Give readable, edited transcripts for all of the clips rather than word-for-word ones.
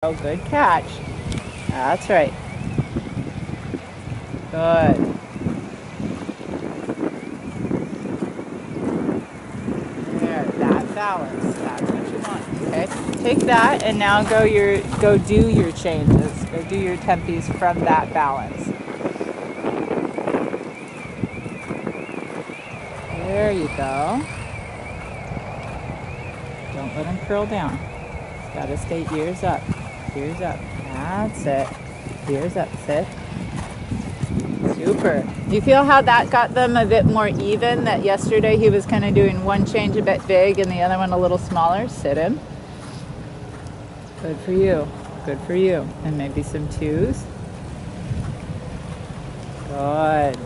Oh, good catch. That's right. Good. There, that balance. That's what you want. Okay. Take that and now go do your changes. Go do your tempies from that balance. There you go. Don't let him curl down. Gotta stay ears up. Ears up. That's it. Ears up. Sit. Super. You feel how that got them a bit more even? That yesterday he was kind of doing one change a bit big and the other one a little smaller? Sit him. Good for you. Good for you. And maybe some twos. Good.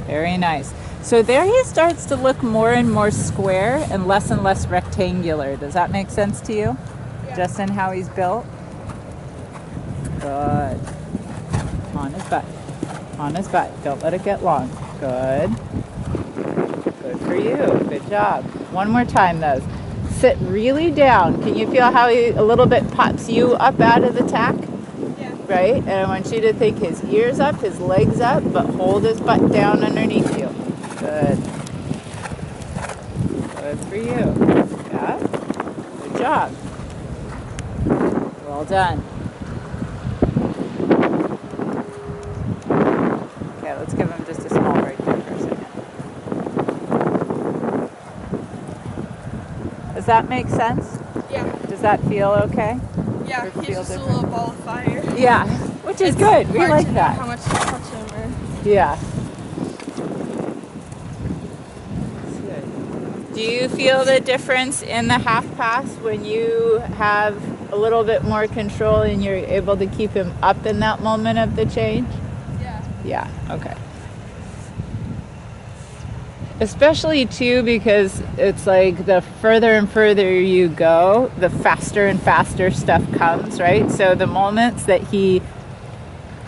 Very nice. So there he starts to look more and more square and less rectangular. Does that make sense to you? Yeah. Just in how he's built? Good. On his butt. On his butt. Don't let it get long. Good. Good for you. Good job. One more time though. Sit really down. Can you feel how he a little bit pops you up out of the tack? Yeah. Right? And I want you to think his ears up, his legs up, but hold his butt down underneath you. Good. Good for you. Yeah? Good job. Well done. Okay, let's give him just a small break there for a second. Does that make sense? Yeah. Does that feel okay? Yeah. Or He's feel just different? a little ball of fire. Yeah, which is good. We Hard like to know that. how much to touch him or... Yeah. That's good. Do you feel the difference in the half pass when you have a little bit more control and you're able to keep him up in that moment of the change? Yeah. Yeah, okay. Especially too because it's like the further and further you go, the faster and faster stuff comes, right? So the moments that he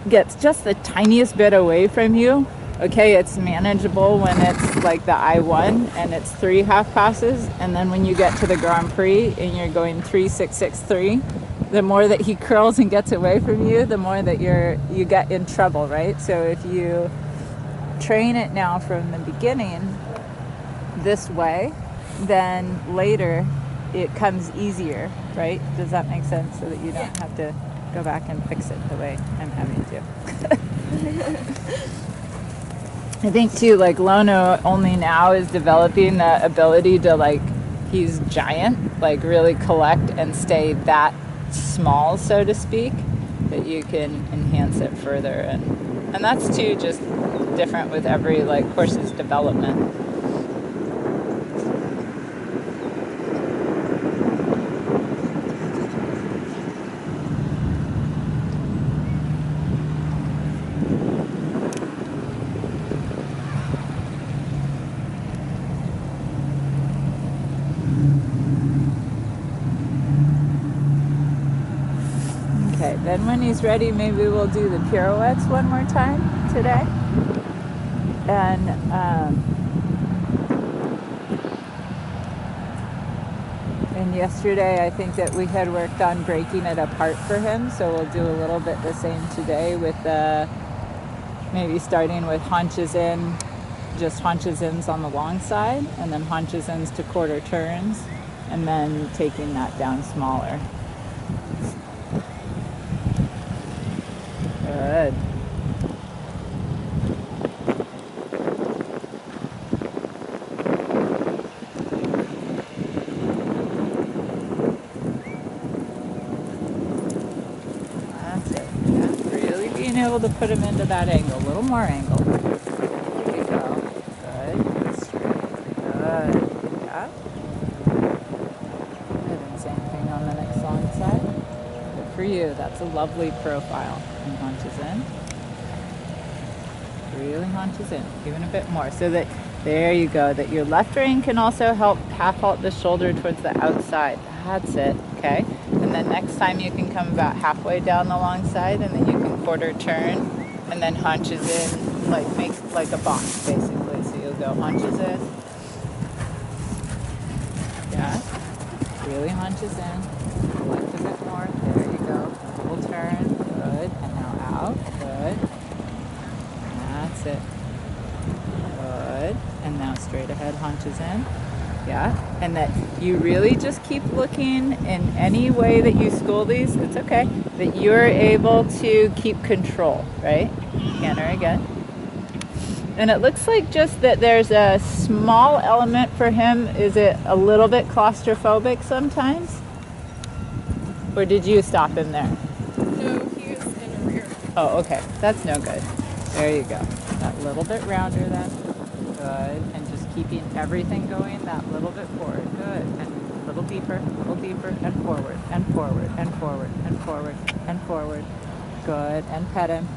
gets just the tiniest bit away from you, okay, it's manageable when it's like the I-1 and it's 3 half passes, and then when you get to the Grand Prix and you're going 3-6-6-3, the more that he curls and gets away from you, the more that you get in trouble, right? So if you train it now from the beginning this way, then later it comes easier, right? Does that make sense? So that you don't have to go back and fix it the way I'm having to. I think too, like Lono only now is developing the ability to like, he's giant, like really collect and stay that small, so to speak, that you can enhance it further. And that's too just different with every like horse's development. Okay, then when he's ready, maybe we'll do the pirouettes one more time today. And yesterday I think that we had worked on breaking it apart for him, so we'll do a little bit the same today with maybe starting with haunches in, just haunches ins on the long side, and then haunches ins to quarter turns, and then taking that down smaller. Good. That's it. Yeah. Really being able to put him into that angle. A little more angle. There you go. Good. Straight. Good. Yeah. Good. And same thing on the next long side. Good for you. That's a lovely profile. And haunches in. Really haunches in, even a bit more, so that there you go, that your left rein can also help half halt the shoulder towards the outside. That's it. Okay, and then next time you can come about halfway down the long side, and then you can quarter turn and then haunches in, like make like a box basically. So you'll go haunches in, yeah, really haunches in, left a bit more, there you go. straight ahead, haunches in. Yeah, and that you really just keep looking in any way that you school these, it's okay, that you're able to keep control, right? Canter again. And it looks like just that there's a small element for him. Is it a little bit claustrophobic sometimes? Or did you stop him there? No, he was in the rear. Oh, okay. That's no good. There you go. That little bit rounder then. Good. And just keeping everything going that little bit forward. Good. And a little deeper, and forward, and forward, and forward, and forward, and forward. Good. And pet him.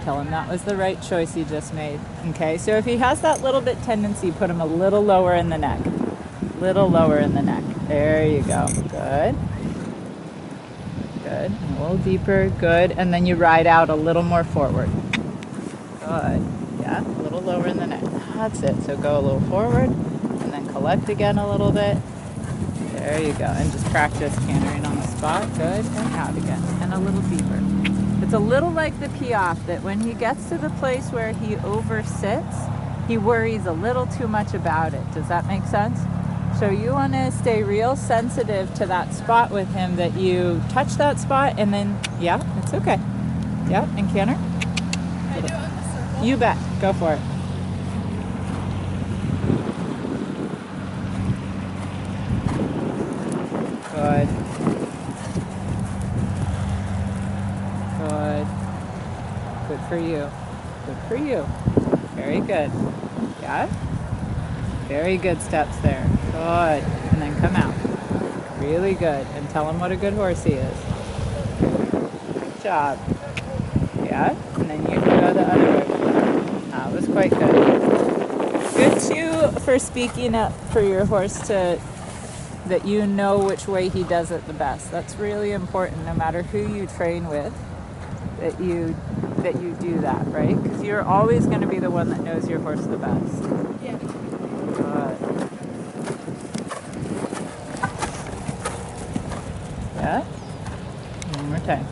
Tell him that was the right choice he just made. Okay, so if he has that little bit tendency, put him a little lower in the neck. Little lower in the neck. There you go. Good. Good. And a little deeper. Good. And then you ride out a little more forward. Good. Yeah, a little lower in the neck. That's it. So go a little forward and then collect again a little bit. There you go. And just practice cantering on the spot. Good. And out again. And a little deeper. It's a little like the Piaffe, that when he gets to the place where he oversits, he worries a little too much about it. Does that make sense? So you want to stay real sensitive to that spot with him, that you touch that spot and then, yeah, it's okay. Yeah, and canter. Can I do it on the circle? You bet. Go for it. Good. Good. Good for you. Good for you. Very good. Yeah? Very good steps there. Good. And then come out. Really good. And tell him what a good horse he is. Good job. Yeah? And then you can go the other way. That was quite good. Good too for speaking up for your horse, to that you know which way he does it the best. That's really important, no matter who you train with, that you do that, right? Because you're always going to be the one that knows your horse the best. Yeah. Good. Yeah? One more time.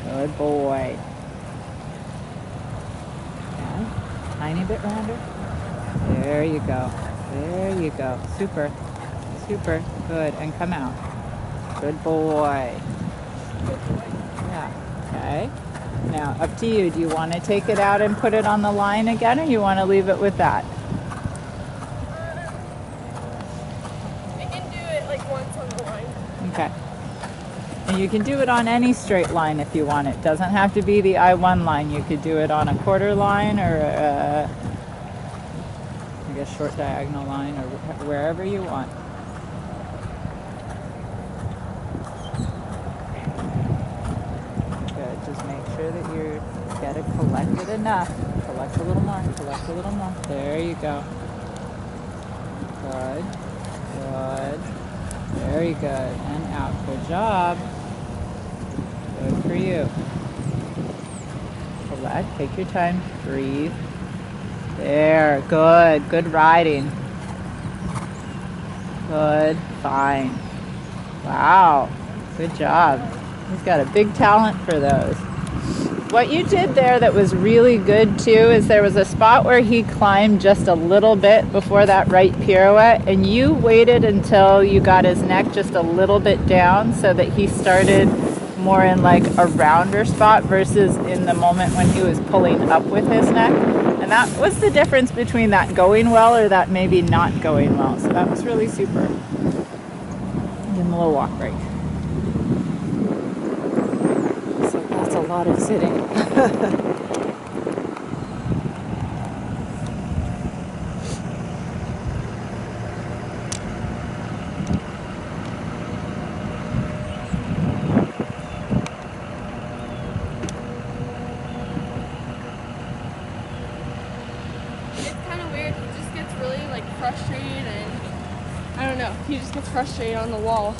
Good boy. Yeah. Tiny bit rounder. There you go. There you go. Super. Super. Good. And come out. Good boy. Yeah. Okay. Now, up to you. Do you want to take it out and put it on the line again, or you want to leave it with that? I can do it like once on the line. Okay. And you can do it on any straight line if you want. It doesn't have to be the I-1 line. You could do it on a quarter line, or I guess short diagonal line, or wherever you want. Good. Just make sure that you get it collected enough. Collect a little more. Collect a little more. There you go. Good. Good. Very good. And out. Good job. Good for you. Collect. Take your time. Breathe. There. Good. Good riding. Good. Fine. Wow. Good job. He's got a big talent for those. What you did there that was really good too is there was a spot where he climbed just a little bit before that right pirouette, and you waited until you got his neck just a little bit down so that he started more in like a rounder spot versus in the moment when he was pulling up with his neck. And that was the difference between that going well or that maybe not going well. So that was really super. Give him a little walk break. So that's a lot of sitting. Frustrated, and I don't know, he just gets frustrated on the wall.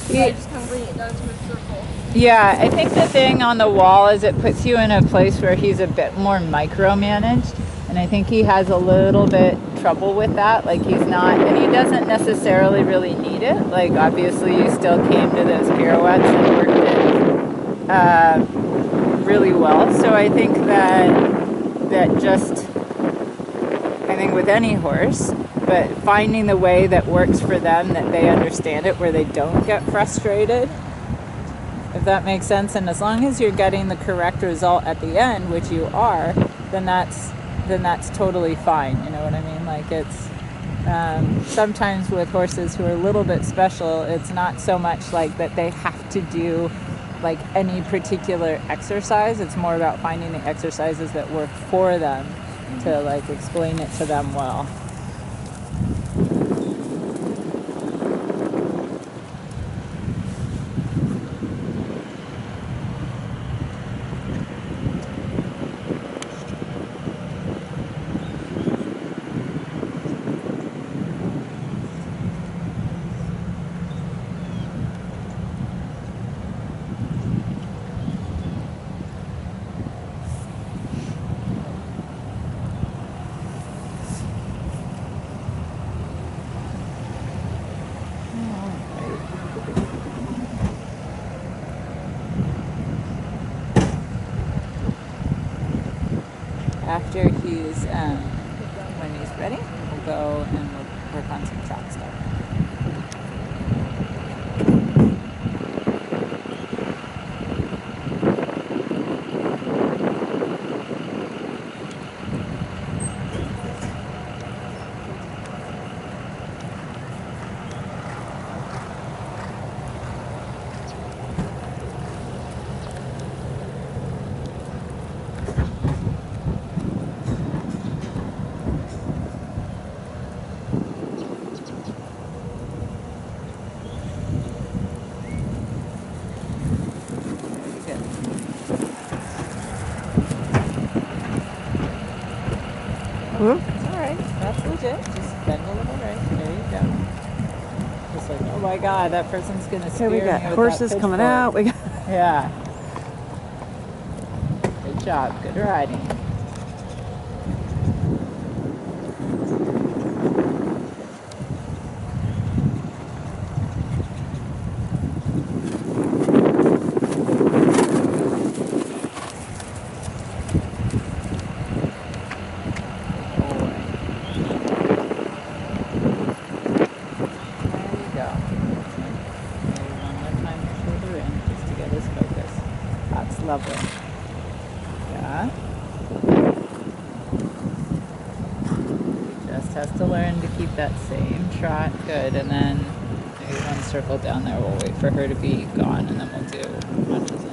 So Yeah. I just kind of bring it down to a circle. Yeah, I think the thing on the wall is it puts you in a place where he's a bit more micromanaged, and I think he has a little bit trouble with that. Like he's not, and he doesn't necessarily really need it. Like obviously you still came to those pirouettes and worked it really well. So I think that just I think with any horse, but finding the way that works for them, that they understand it, where they don't get frustrated, if that makes sense. And as long as you're getting the correct result at the end, which you are, then that's totally fine. You know what I mean? Like it's sometimes with horses who are a little bit special, it's not so much like that they have to do like any particular exercise. It's more about finding the exercises that work for them to like explain it to them well. After he's, when he's ready, we'll go and we'll work on some track stuff. It's alright, that's legit. Just bend a little right. There you go. Just like, oh my god, that person's gonna spear me. Here we got with horses that coming pitchfork. out. We got Yeah. Good job, good riding. Lovely. Yeah. Just has to learn to keep that same trot. Good. And then maybe one circle down there. We'll wait for her to be gone and then we'll do punches in.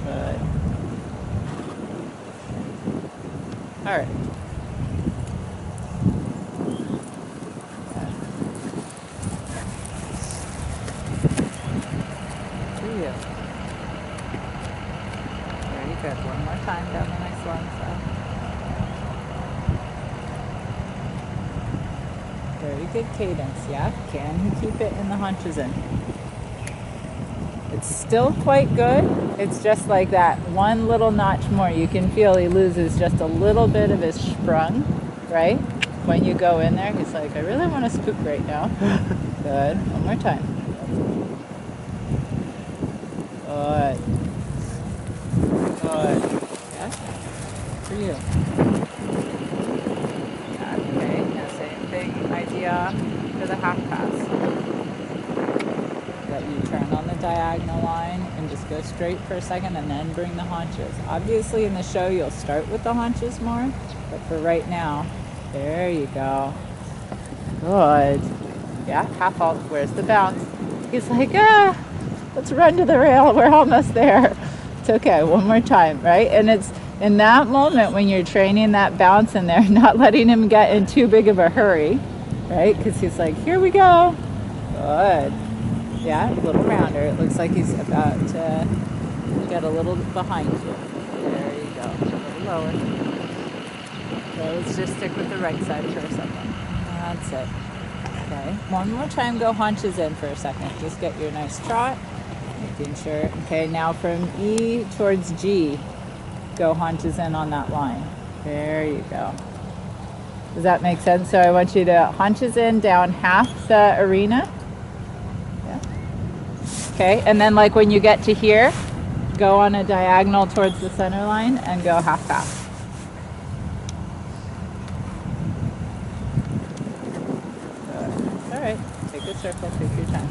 Good. All right. Very good. One more time down the nice long side. Very good cadence. Yeah. Can he keep it in the haunches in? It's still quite good. It's just like that one little notch more. You can feel he loses just a little bit of his sprung, right? When you go in there, he's like, I really want to spook right now. Good. One more time. Good. Good. Yeah. For you. Okay. Now same thing idea for the half pass. That you turn on the diagonal line and just go straight for a second and then bring the haunches. Obviously in the show you'll start with the haunches more, but for right now, there you go. Good. Yeah, half halt. Where's the bounce? He's like, let's run to the rail. We're almost there. It's okay. One more time, right? And it's in that moment when you're training that bounce in there, not letting him get in too big of a hurry, right? Because he's like, here we go. Good. Yeah, a little rounder. It looks like he's about to get a little behind you. There you go. A little lower. So let's just stick with the right side for a second. That's it. Okay. One more time, go haunches in for a second. Just get your nice trot. Making sure. Okay, now from E towards G, go haunches in on that line. There you go. Does that make sense? So I want you to haunches in down half the arena. Yeah. Okay, and then like when you get to here, go on a diagonal towards the center line and go half. All right, take a circle, take your time.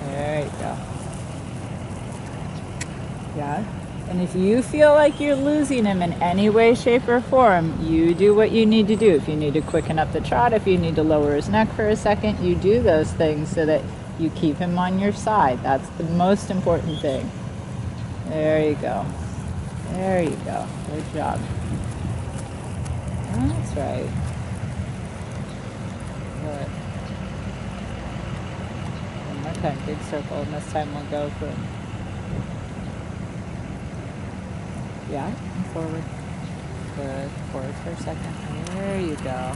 There you go. Yeah. And if you feel like you're losing him in any way, shape, or form, you do what you need to do. If you need to quicken up the trot, if you need to lower his neck for a second, you do those things so that you keep him on your side. That's the most important thing. There you go. There you go. Good job. That's right. Good. One more time, big circle, and this time we'll go for yeah, and forward. Good. Forward for a second. There you go.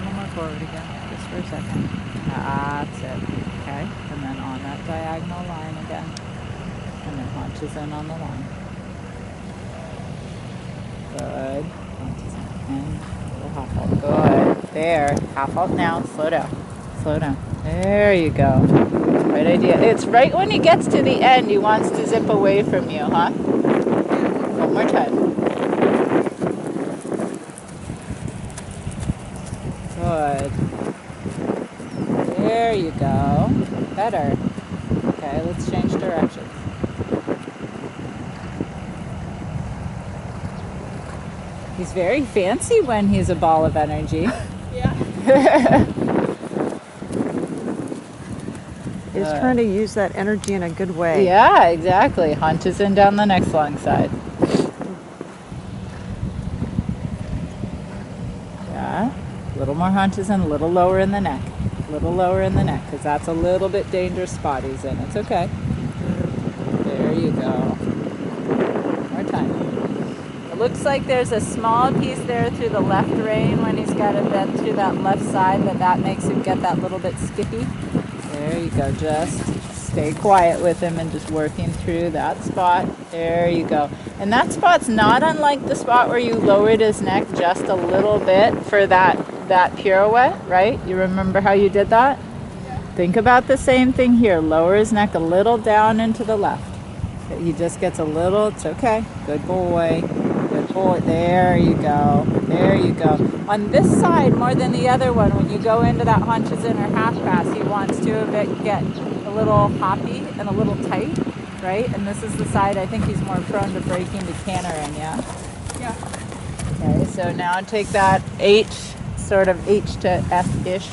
One more forward again, just for a second. That's it. Okay. And then on that diagonal line again. And then haunches in on the line. Good. Haunches in. And a little half halt. Good. There. Half halt now. Slow down. Slow down. There you go. Right idea. It's right when he gets to the end, he wants to zip away from you, huh? One more time. Good. There you go. Better. Okay, let's change directions. He's very fancy when he's a ball of energy. Yeah. He's trying to use that energy in a good way. Yeah, exactly. Haunches in down the next long side. Yeah. A little more haunches in, a little lower in the neck. A little lower in the neck, because that's a little bit dangerous spot he's in. It's okay. There you go. More time. It looks like there's a small piece there through the left rein when he's got it bent through that left side, but that makes him get that little bit skippy. There you go. Just stay quiet with him and just working through that spot. There you go. And that spot's not unlike the spot where you lowered his neck just a little bit for that pirouette, right? You remember how you did that? Yeah. Think about the same thing here. Lower his neck a little down and to the left. He just gets a little, it's okay. Good boy. Good boy. There you go. There you go. On this side, more than the other one, when you go into that haunches in or half pass, he wants to get a little hoppy and a little tight, right? And this is the side I think he's more prone to breaking to canter in, yeah? Yeah. Okay, so now take that H, sort of H to F-ish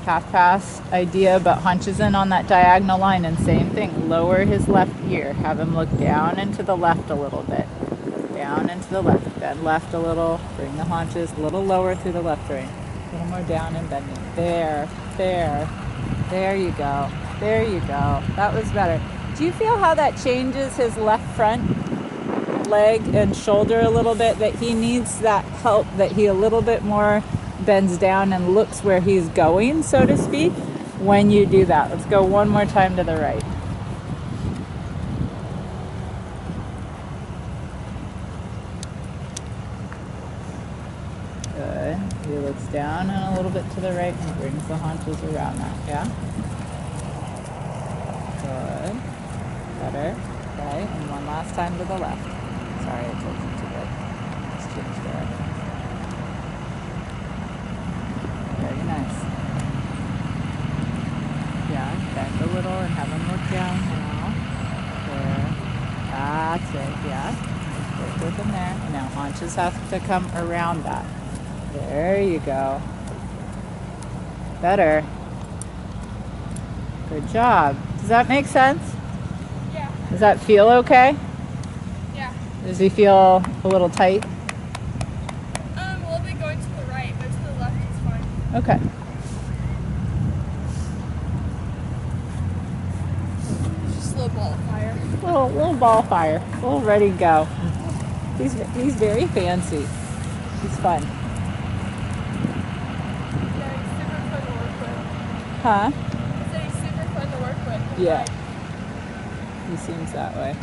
half pass idea, but hunches in on that diagonal line, and same thing, lower his left ear, have him look down and to the left a little bit, down and to the left, bend left a little, bring the haunches a little lower through the left rein, a little more down and bending, there you go, there you go, that was better. Do you feel how that changes his left front leg and shoulder a little bit, that he needs that help, that he a little bit more bends down and looks where he's going, so to speak, when you do that? Let's go one more time to the right. Good. He looks down and a little bit to the right and brings the haunches around that, yeah? Good. Better. Okay, and one last time to the left. Sorry, I told you too big. Let's change direction. Very nice. Yeah, bend a little and have him look down now. There. That's it, yeah. Just work with him there. And now haunches have to come around that. There you go. Better. Good job. Does that make sense? Yeah. Does that feel okay? Yeah. Does he feel a little tight? A little bit going to the right, but to the left is fine. Okay. Just a little ball of fire. Little ball fire. A little ready to go. He's very fancy. He's fun. Yeah, he's super fun to work with. Huh? I said he's super fun to work with. Yeah. He seems that way.